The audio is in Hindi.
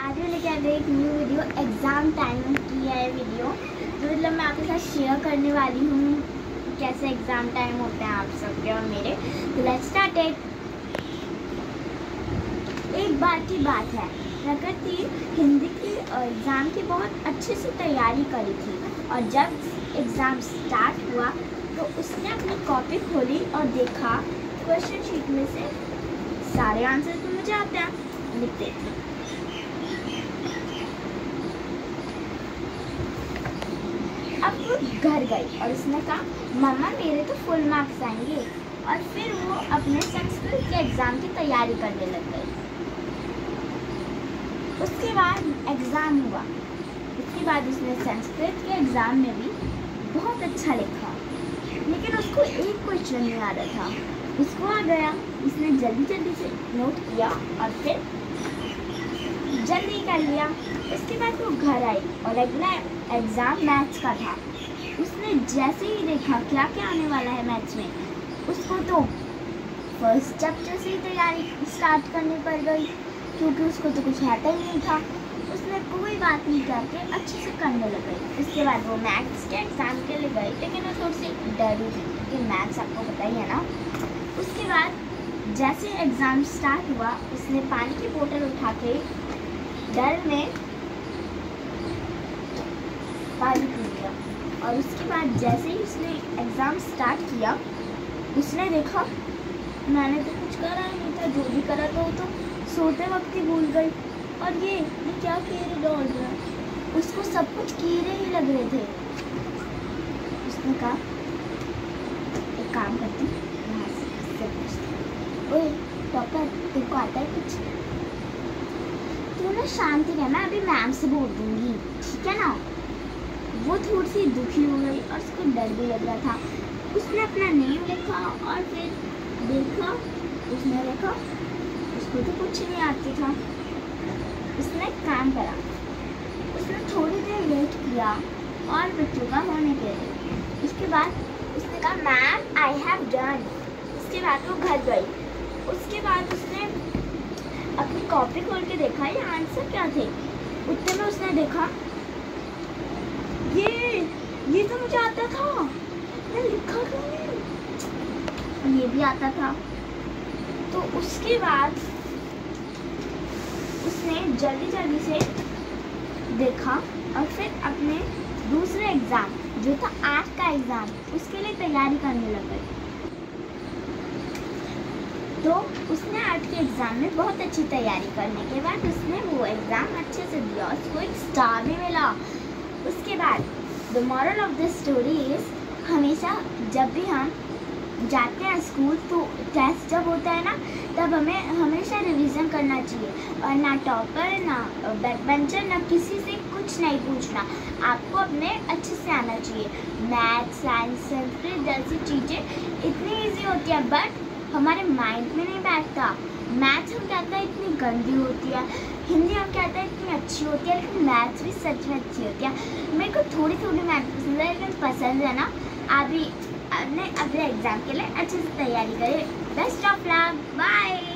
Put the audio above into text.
आज मैं लेके आ गई एक न्यू वीडियो। एग्ज़ाम टाइम की है वीडियो, तो मतलब मैं आपके साथ शेयर करने वाली हूँ कैसे एग्ज़ाम टाइम होते हैं आप सबके और मेरे। तो लेट्स स्टार्ट इट। एक बार की बात है, प्रकृति हिंदी की एग्ज़ाम की बहुत अच्छे से तैयारी करी थी, और जब एग्ज़ाम स्टार्ट हुआ तो उसने अपनी कॉपी खोली और देखा क्वेश्चन शीट में से सारे आंसर तो मुझे आते हैं, लिख देती। अब वो घर गई और उसने कहा मम्मा मेरे तो फुल मार्क्स आएंगे, और फिर वो अपने संस्कृत के एग्ज़ाम की तैयारी करने लग गई। उसके बाद एग्ज़ाम हुआ। उसके बाद उसने संस्कृत के एग्ज़ाम में भी बहुत अच्छा लिखा, लेकिन उसको एक क्वेश्चन नहीं आ रहा था। उसको आ गया, उसने जल्दी से नोट किया और फिर जल्दी कर लिया। उसके बाद वो घर आई और अगला एग्ज़ाम मैथ्स का था। उसने जैसे ही देखा क्या क्या आने वाला है मैथ्स में, उसको तो फर्स्ट चैप्टर से ही तैयारी स्टार्ट करनी पड़ गई, क्योंकि उसको तो कुछ आता ही नहीं था। उसने कोई बात नहीं करके अच्छे से करने लग गई। उसके बाद वो मैथ्स के एग्ज़ाम के लिए गई, लेकिन वो थोड़ी सी डरी थी क्योंकि मैथ्स आपको पता ही है ना। उसके बाद जैसे एग्ज़ाम स्टार्ट हुआ, उसने पानी की बोतल उठा के डर में पानी पी लिया, और उसके बाद जैसे ही उसने एग्ज़ाम स्टार्ट किया, उसने देखा मैंने तो कुछ करा ही नहीं था, जो भी करा था वो तो सोते वक्त ही भूल गई, और ये क्या कीड़े दौड़ रहा है। उसको सब कुछ कीड़े ही लग रहे थे। उसने कहा एक काम करती हूँ, ओए टॉपर तेरे को आता है कुछ? तू ना शांति रह, मैं अभी मैम से बोल दूँगी, ठीक है ना। वो थोड़ी सी दुखी हो गई और उसको डर भी लग रहा था। उसने अपना नेम लिखा और फिर देखा, उसने देखा उसको तो कुछ नहीं आती था। उसने काम करा, उसने थोड़ी देर वेट किया और बच्चों का होने के लिए। उसके बाद उसने कहा मैम आई हैव डन। उसके बाद वो घर गई। उसके बाद उसने अपनी कॉपी खोल के देखा ये आंसर क्या थे। उतने में उसने देखा ये तो मुझे आता था, मैं लिखा क्यों नहीं, ये भी आता था। तो उसके बाद उसने जल्दी से देखा और फिर अपने दूसरे एग्ज़ाम जो था आर्ट का एग्ज़ाम, उसके लिए तैयारी करने लग गई। तो उसने आर्ट के एग्ज़ाम में बहुत अच्छी तैयारी करने के बाद उसने वो एग्ज़ाम अच्छे से दिया, उसको एक स्टार भी मिला। उसके बाद the moral of the story is, हमेशा जब भी हम जाते हैं स्कूल तो टेस्ट जब होता है ना, तब हमें हमेशा रिवीजन करना चाहिए, और ना टॉपर ना बैक बेंचर ना किसी से कुछ नहीं पूछना। आपको अपने अच्छे से आना चाहिए। मैथ्स साइंस संस्कृत जैसी चीज़ें इतनी ईजी होती है, बट हमारे माइंड में नहीं बैठता। मैथ्स हम कहते हैं इतनी गंदी होती है, हिंदी हम कहते हैं इतनी अच्छी होती है, लेकिन मैथ्स भी सच में अच्छी होती है। मेरे को थोड़ी मैथ्स पसंद है, लेकिन पसंद है ना। आप भी अपने एग्ज़ाम के लिए अच्छे से तैयारी करें। Best of luck, bye.